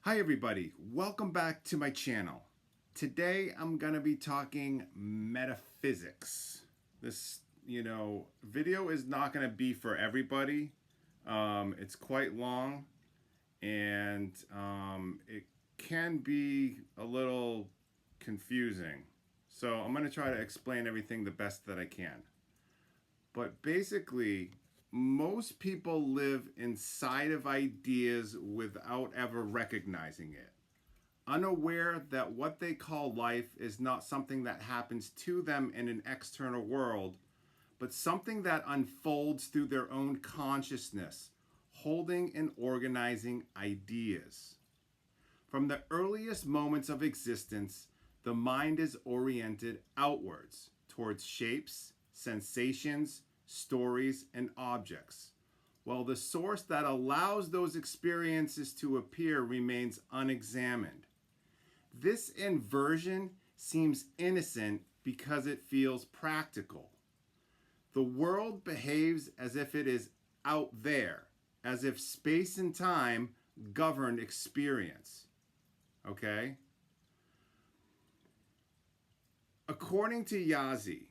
Hi everybody, welcome back to my channel. Today I'm going to be talking metaphysics. This video is not going to be for everybody. It's quite long and it can be a little confusing. So I'm going to try to explain everything the best that I can. But basically, most people live inside of ideas without ever recognizing it, unaware that what they call life is not something that happens to them in an external world, but something that unfolds through their own consciousness, holding and organizing ideas. From the earliest moments of existence, the mind is oriented outwards, towards shapes, sensations, stories, and objects, while the source that allows those experiences to appear remains unexamined. This inversion seems innocent because it feels practical. The world behaves as if it is out there, as if space and time govern experience. Okay? According to Yazzie,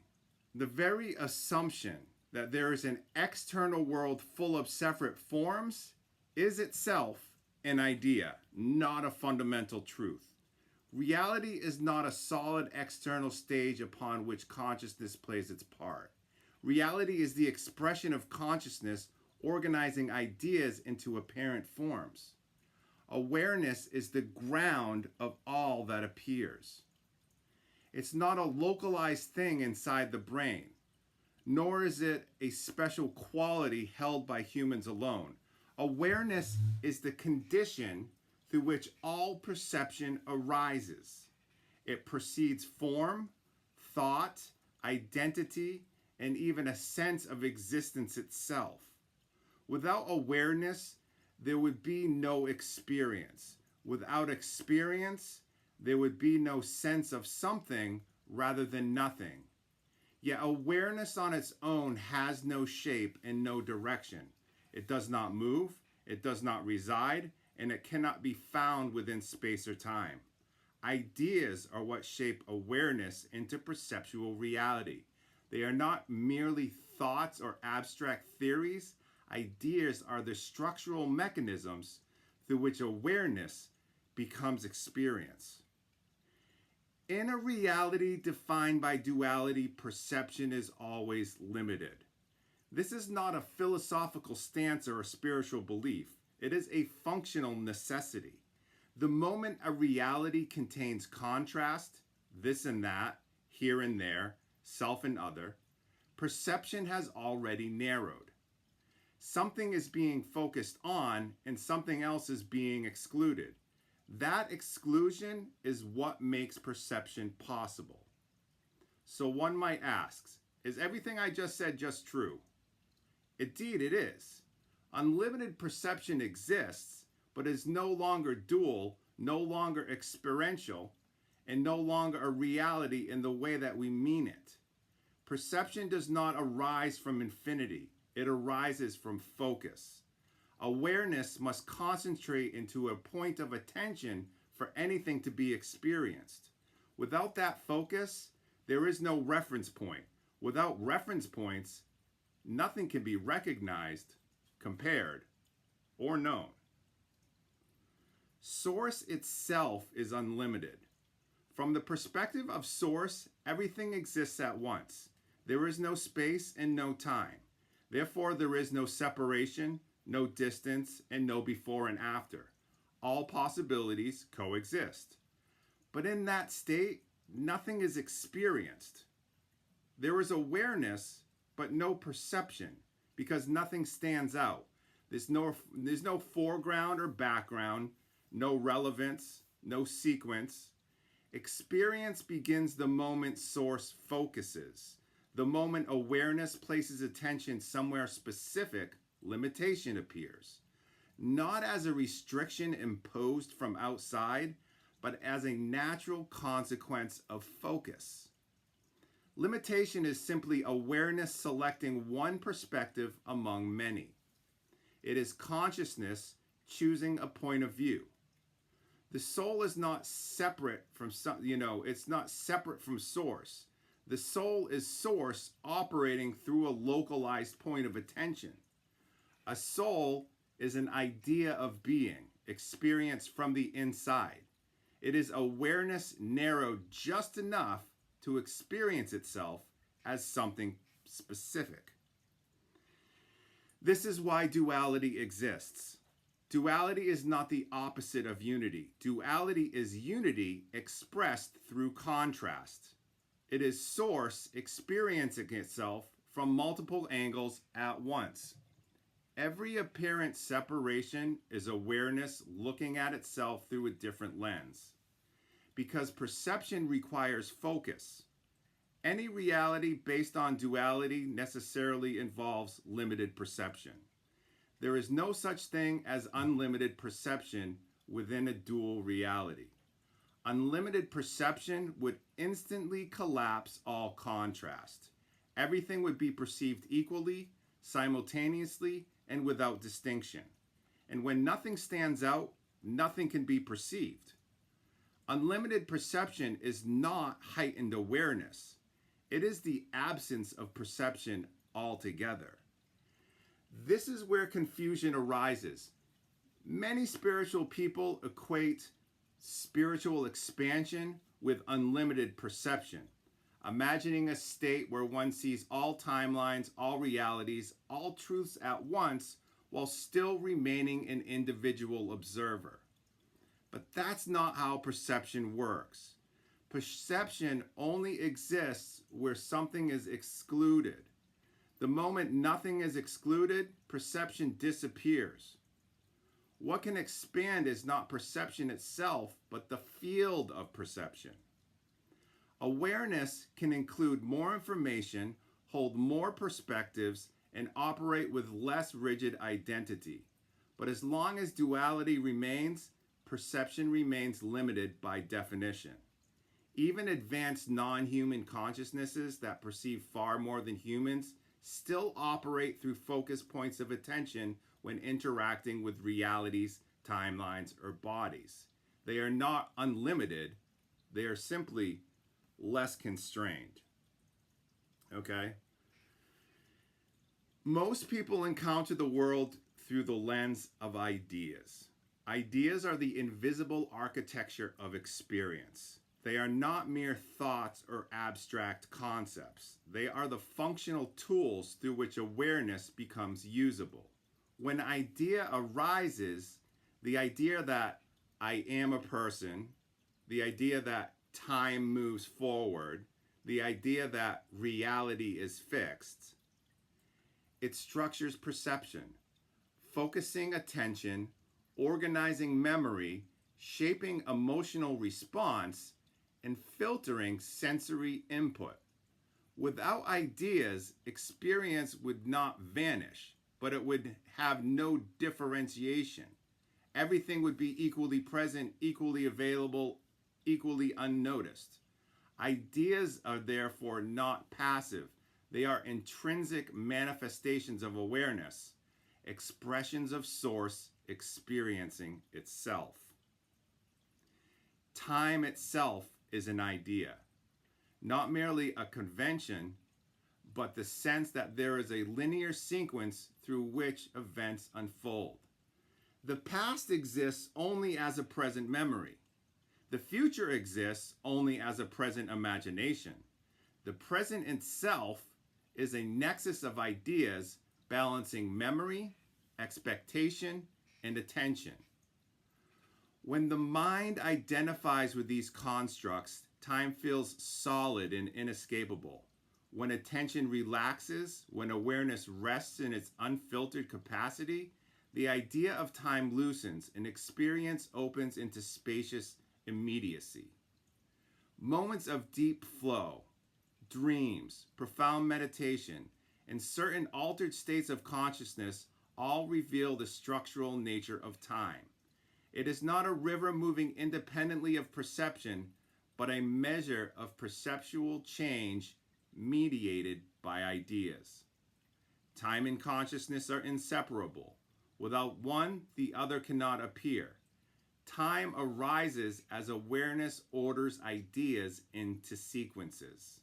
the very assumption that there is an external world full of separate forms is itself an idea, not a fundamental truth. Reality is not a solid external stage upon which consciousness plays its part. Reality is the expression of consciousness organizing ideas into apparent forms. Awareness is the ground of all that appears. It's not a localized thing inside the brain, nor is it a special quality held by humans alone. Awareness is the condition through which all perception arises. It precedes form, thought, identity, and even a sense of existence itself. Without awareness, there would be no experience. Without experience, there would be no sense of something rather than nothing. Yet awareness on its own has no shape and no direction. It does not move, it does not reside, and it cannot be found within space or time. Ideas are what shape awareness into perceptual reality. They are not merely thoughts or abstract theories. Ideas are the structural mechanisms through which awareness becomes experience. In a reality defined by duality, perception is always limited. This is not a philosophical stance or a spiritual belief. It is a functional necessity. The moment a reality contains contrast, this and that, here and there, self and other, perception has already narrowed. Something is being focused on and something else is being excluded. That exclusion is what makes perception possible. So one might ask, is everything I just said just true? Indeed it is. Unlimited perception exists, but is no longer dual, no longer experiential, and no longer a reality in the way that we mean it. Perception does not arise from infinity. It arises from focus. Awareness must concentrate into a point of attention for anything to be experienced. Without that focus, there is no reference point. Without reference points, nothing can be recognized, compared, or known. Source itself is unlimited. From the perspective of source, everything exists at once. There is no space and no time. Therefore, there is no separation, no distance, and no before and after. All possibilities coexist. But in that state, nothing is experienced. There is awareness, but no perception, because nothing stands out. There's no foreground or background, no relevance, no sequence. Experience begins the moment source focuses. The moment awareness places attention somewhere specific, limitation appears. Not as a restriction imposed from outside, but as a natural consequence of focus. Limitation is simply awareness selecting one perspective among many. It is consciousness choosing a point of view. The soul is not separate from it's not separate from source. The soul is source operating through a localized point of attention. A soul is an idea of being, experienced from the inside. It is awareness narrowed just enough to experience itself as something specific. This is why duality exists. Duality is not the opposite of unity. Duality is unity expressed through contrast. It is source experiencing itself from multiple angles at once. Every apparent separation is awareness looking at itself through a different lens. Because perception requires focus. Any reality based on duality necessarily involves limited perception. There is no such thing as unlimited perception within a dual reality. Unlimited perception would instantly collapse all contrast. Everything would be perceived equally, simultaneously, and without distinction. And when nothing stands out, nothing can be perceived. Unlimited perception is not heightened awareness. It is the absence of perception altogether. This is where confusion arises. Many spiritual people equate spiritual expansion with unlimited perception, imagining a state where one sees all timelines, all realities, all truths at once, while still remaining an individual observer. But that's not how perception works. Perception only exists where something is excluded. The moment nothing is excluded, perception disappears. What can expand is not perception itself, but the field of perception. Awareness can include more information, hold more perspectives, and operate with less rigid identity. But as long as duality remains, perception remains limited by definition. Even advanced non-human consciousnesses that perceive far more than humans still operate through focus points of attention when interacting with realities, timelines, or bodies. They are not unlimited, they are simply less constrained. Okay? Most people encounter the world through the lens of ideas. Ideas are the invisible architecture of experience. They are not mere thoughts or abstract concepts. They are the functional tools through which awareness becomes usable. When idea arises, the idea that I am a person, the idea that time moves forward, the idea that reality is fixed, it structures perception, focusing attention, organizing memory, shaping emotional response, and filtering sensory input. Without ideas, experience would not vanish, but it would have no differentiation. Everything would be equally present, equally available, equally unnoticed. Ideas are therefore not passive. They are intrinsic manifestations of awareness, expressions of source experiencing itself. Time itself is an idea, not merely a convention, but the sense that there is a linear sequence through which events unfold. The past exists only as a present memory. The future exists only as a present imagination. The present itself is a nexus of ideas balancing memory, expectation, and attention. When the mind identifies with these constructs, time feels solid and inescapable. When attention relaxes, when awareness rests in its unfiltered capacity, the idea of time loosens and experience opens into spacious immediacy. Moments of deep flow, dreams, profound meditation, and certain altered states of consciousness all reveal the structural nature of time. It is not a river moving independently of perception, but a measure of perceptual change mediated by ideas. Time and consciousness are inseparable. Without one, the other cannot appear. Time arises as awareness orders ideas into sequences.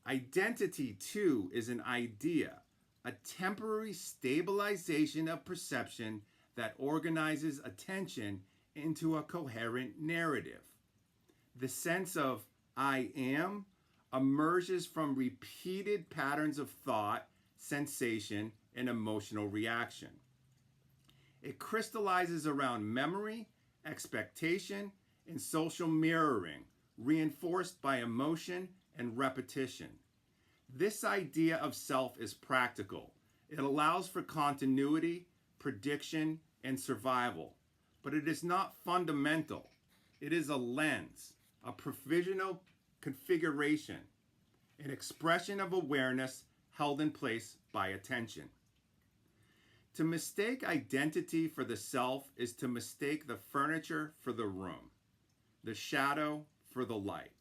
Identity, too, is an idea, a temporary stabilization of perception that organizes attention into a coherent narrative. The sense of I am emerges from repeated patterns of thought, sensation, and emotional reaction. It crystallizes around memory, expectation, and social mirroring, reinforced by emotion and repetition. This idea of self is practical. It allows for continuity, prediction, and survival. But it is not fundamental. It is a lens, a provisional configuration, an expression of awareness held in place by attention. To mistake identity for the self is to mistake the furniture for the room, the shadow for the light.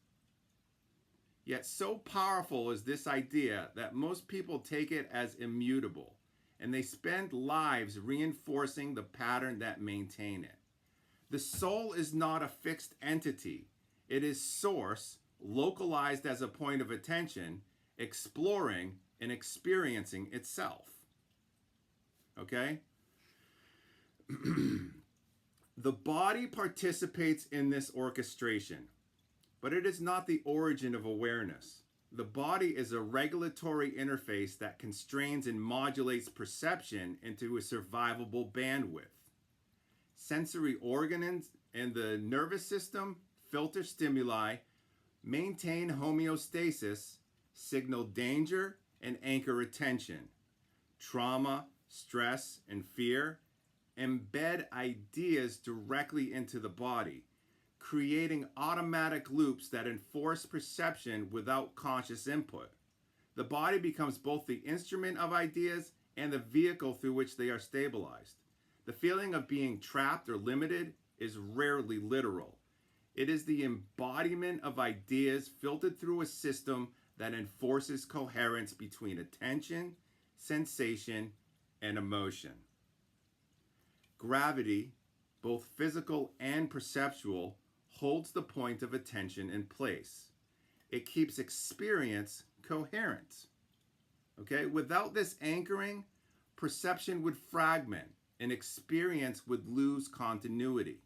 Yet so powerful is this idea that most people take it as immutable, and they spend lives reinforcing the pattern that maintain it. The soul is not a fixed entity. It is source, localized as a point of attention, exploring and experiencing itself. Okay? The body participates in this orchestration, but it is not the origin of awareness. The body is a regulatory interface that constrains and modulates perception into a survivable bandwidth. Sensory organs and the nervous system filter stimuli, maintain homeostasis, signal danger, and anchor attention. Trauma, stress, and fear embed ideas directly into the body, creating automatic loops that enforce perception without conscious input. The body becomes both the instrument of ideas and the vehicle through which they are stabilized. The feeling of being trapped or limited is rarely literal. It is the embodiment of ideas filtered through a system that enforces coherence between attention, sensation, and emotion. Gravity, both physical and perceptual, holds the point of attention in place. It keeps experience coherent. Okay? Without this anchoring, perception would fragment and experience would lose continuity.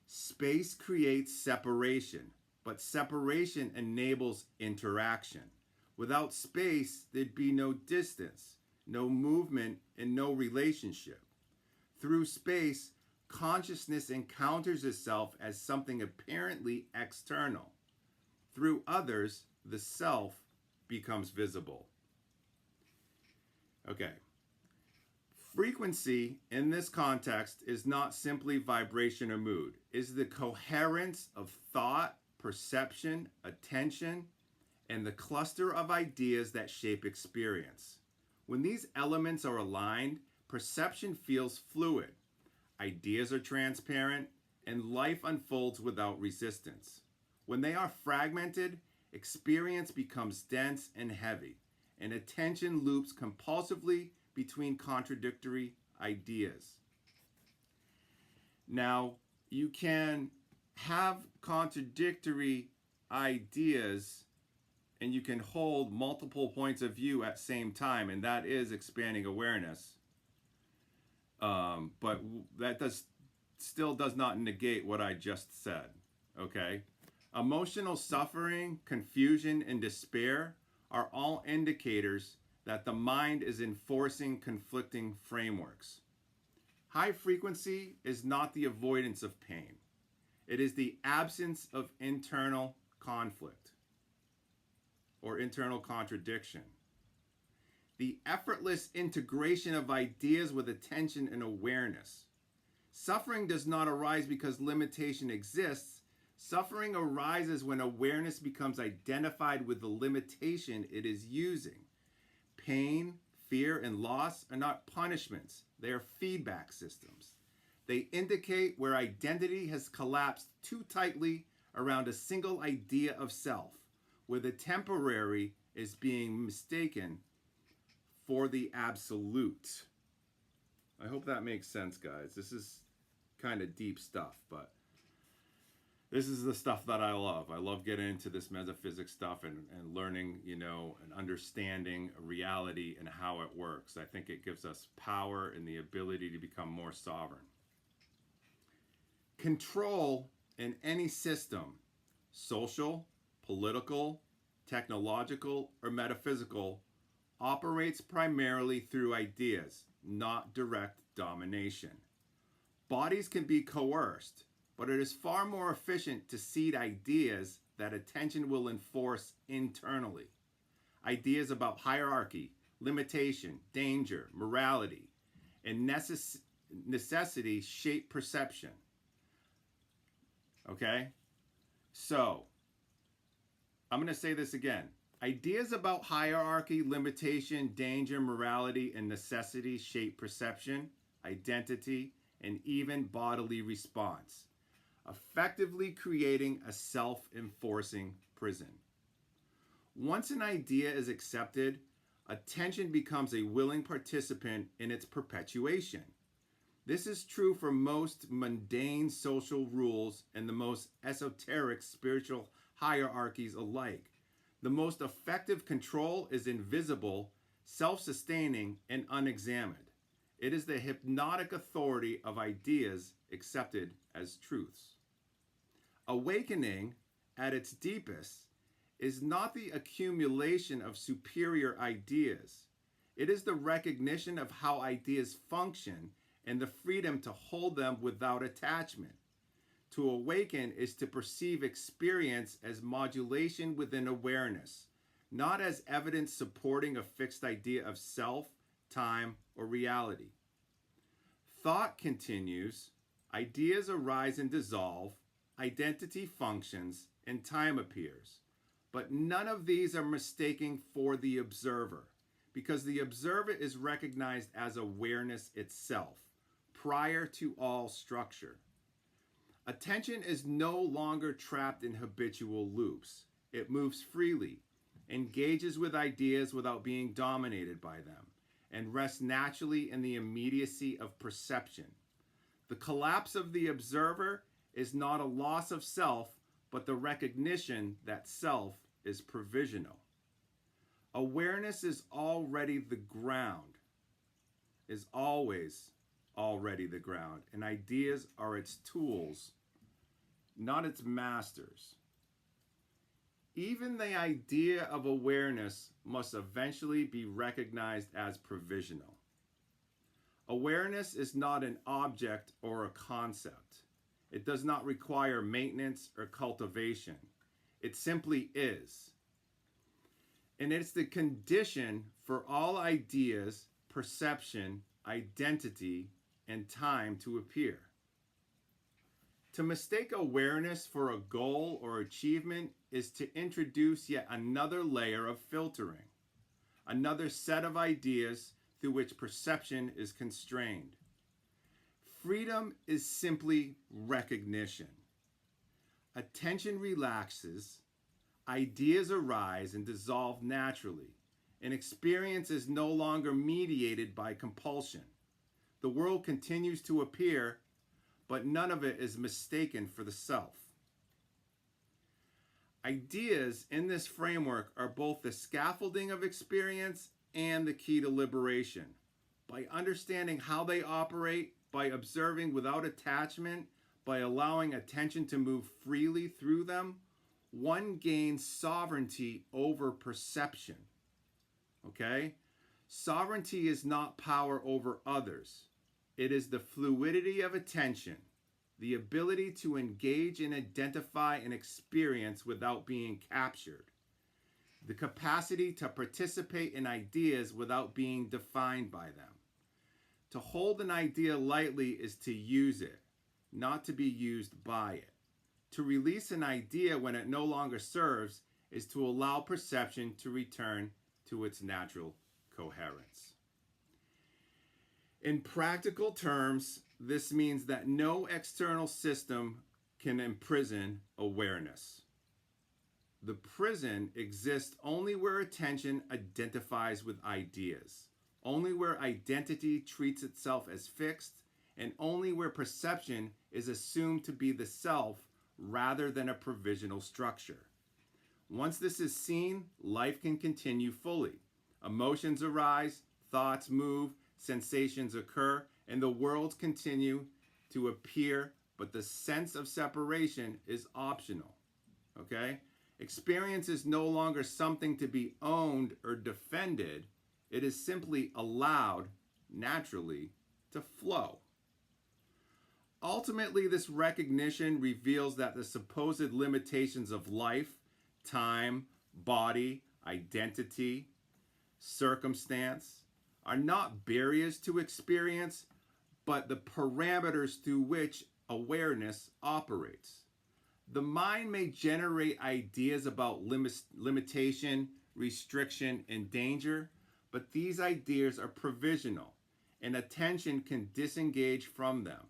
Space creates separation, but separation enables interaction. Without space, there'd be no distance, no movement, and no relationship. Through space, consciousness encounters itself as something apparently external. Through others, the self becomes visible. Okay. Frequency in this context is not simply vibration or mood. It is the coherence of thought, perception, attention, and the cluster of ideas that shape experience. When these elements are aligned, perception feels fluid. Ideas are transparent, and life unfolds without resistance. When they are fragmented, experience becomes dense and heavy, and attention loops compulsively between contradictory ideas. Now, you can have contradictory ideas and you can hold multiple points of view at the same time, and that is expanding awareness. But that still does not negate what I just said, okay? Emotional suffering, confusion, and despair are all indicators that the mind is enforcing conflicting frameworks. High frequency is not the avoidance of pain. It is the absence of internal conflict or internal contradiction. The effortless integration of ideas with attention and awareness. Suffering does not arise because limitation exists. Suffering arises when awareness becomes identified with the limitation it is using. Pain, fear, and loss are not punishments. They are feedback systems. They indicate where identity has collapsed too tightly around a single idea of self, where the temporary is being mistaken for the absolute. I hope that makes sense, guys. This is kind of deep stuff, but this is the stuff that I love. I love getting into this metaphysics stuff and learning, and understanding reality and how it works. I think it gives us power and the ability to become more sovereign. Control in any system, social, political, technological, or metaphysical, operates primarily through ideas, not direct domination. Bodies can be coerced, but it is far more efficient to seed ideas that attention will enforce internally. Ideas about hierarchy, limitation, danger, morality, and necessity shape perception. Okay? So, I'm going to say this again. Ideas about hierarchy, limitation, danger, morality, and necessity shape perception, identity, and even bodily response, effectively creating a self-enforcing prison. Once an idea is accepted, attention becomes a willing participant in its perpetuation. This is true for most mundane social rules and the most esoteric spiritual hierarchies alike. The most effective control is invisible, self-sustaining, and unexamined. It is the hypnotic authority of ideas accepted as truths. Awakening, at its deepest, is not the accumulation of superior ideas. It is the recognition of how ideas function and the freedom to hold them without attachment. To awaken is to perceive experience as modulation within awareness, not as evidence supporting a fixed idea of self, time, or reality. Thought continues, ideas arise and dissolve, identity functions, and time appears. But none of these are mistaken for the observer, because the observer is recognized as awareness itself, prior to all structure. Attention is no longer trapped in habitual loops. It moves freely, engages with ideas without being dominated by them, and rests naturally in the immediacy of perception. The collapse of the observer is not a loss of self, but the recognition that self is provisional. Awareness is already the ground, is always already the ground, and ideas are its tools, not its masters. Even the idea of awareness must eventually be recognized as provisional. Awareness is not an object or a concept. It does not require maintenance or cultivation. It simply is. And it's the condition for all ideas, perception, identity, and time to appear. To mistake awareness for a goal or achievement is to introduce yet another layer of filtering, another set of ideas through which perception is constrained. Freedom is simply recognition. Attention relaxes, ideas arise and dissolve naturally, and experience is no longer mediated by compulsion. The world continues to appear, but none of it is mistaken for the self. Ideas in this framework are both the scaffolding of experience and the key to liberation. By understanding how they operate, by observing without attachment, by allowing attention to move freely through them, one gains sovereignty over perception. Okay? Sovereignty is not power over others. It is the fluidity of attention, the ability to engage and identify an experience without being captured, the capacity to participate in ideas without being defined by them. To hold an idea lightly is to use it, not to be used by it. To release an idea when it no longer serves is to allow perception to return to its natural coherence. In practical terms, this means that no external system can imprison awareness. The prison exists only where attention identifies with ideas, only where identity treats itself as fixed, and only where perception is assumed to be the self rather than a provisional structure. Once this is seen, life can continue fully. Emotions arise, thoughts move, sensations occur, and the worlds continue to appear, but the sense of separation is optional. Okay? Experience is no longer something to be owned or defended. It is simply allowed naturally to flow. Ultimately, this recognition reveals that the supposed limitations of life, time, body, identity, circumstance are not barriers to experience, but the parameters through which awareness operates. The mind may generate ideas about limitation, restriction, and danger, but these ideas are provisional, and attention can disengage from them.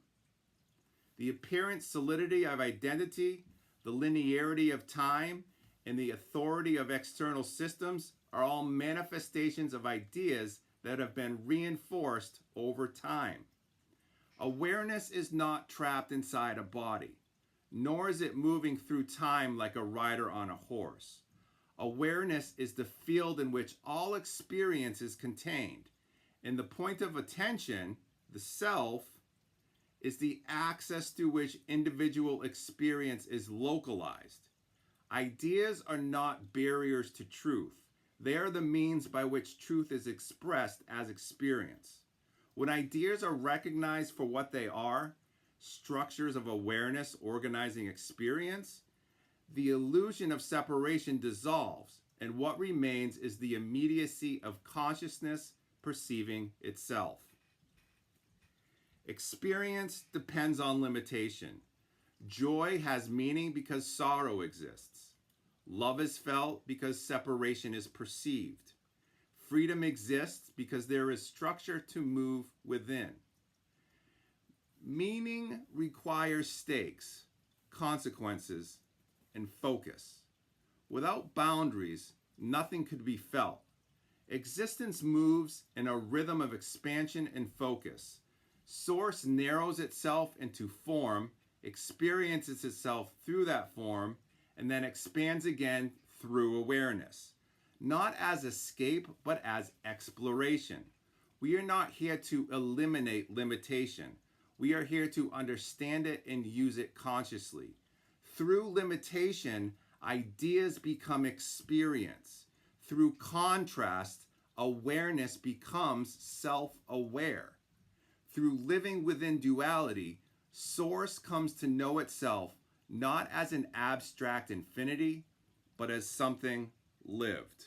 The apparent solidity of identity, the linearity of time, and the authority of external systems are all manifestations of ideas that have been reinforced over time. Awareness is not trapped inside a body, nor is it moving through time like a rider on a horse. Awareness is the field in which all experience is contained, and the point of attention, the self, is the access through which individual experience is localized. Ideas are not barriers to truth. They are the means by which truth is expressed as experience. When ideas are recognized for what they are, structures of awareness organizing experience, the illusion of separation dissolves, and what remains is the immediacy of consciousness perceiving itself. Experience depends on limitation. Joy has meaning because sorrow exists. Love is felt because separation is perceived. Freedom exists because there is structure to move within. Meaning requires stakes, consequences, and focus. Without boundaries, nothing could be felt. Existence moves in a rhythm of expansion and focus. Source narrows itself into form, experiences itself through that form, and then expands again through awareness. Not as escape, but as exploration. We are not here to eliminate limitation. We are here to understand it and use it consciously. Through limitation, ideas become experience. Through contrast, awareness becomes self-aware. Through living within duality, Source comes to know itself not as an abstract infinity, but as something lived.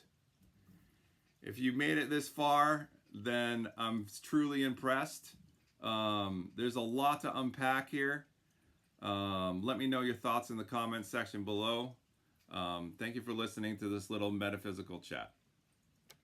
If you made it this far, then I'm truly impressed. There's a lot to unpack here. Let me know your thoughts in the comments section below. Thank you for listening to this little metaphysical chat.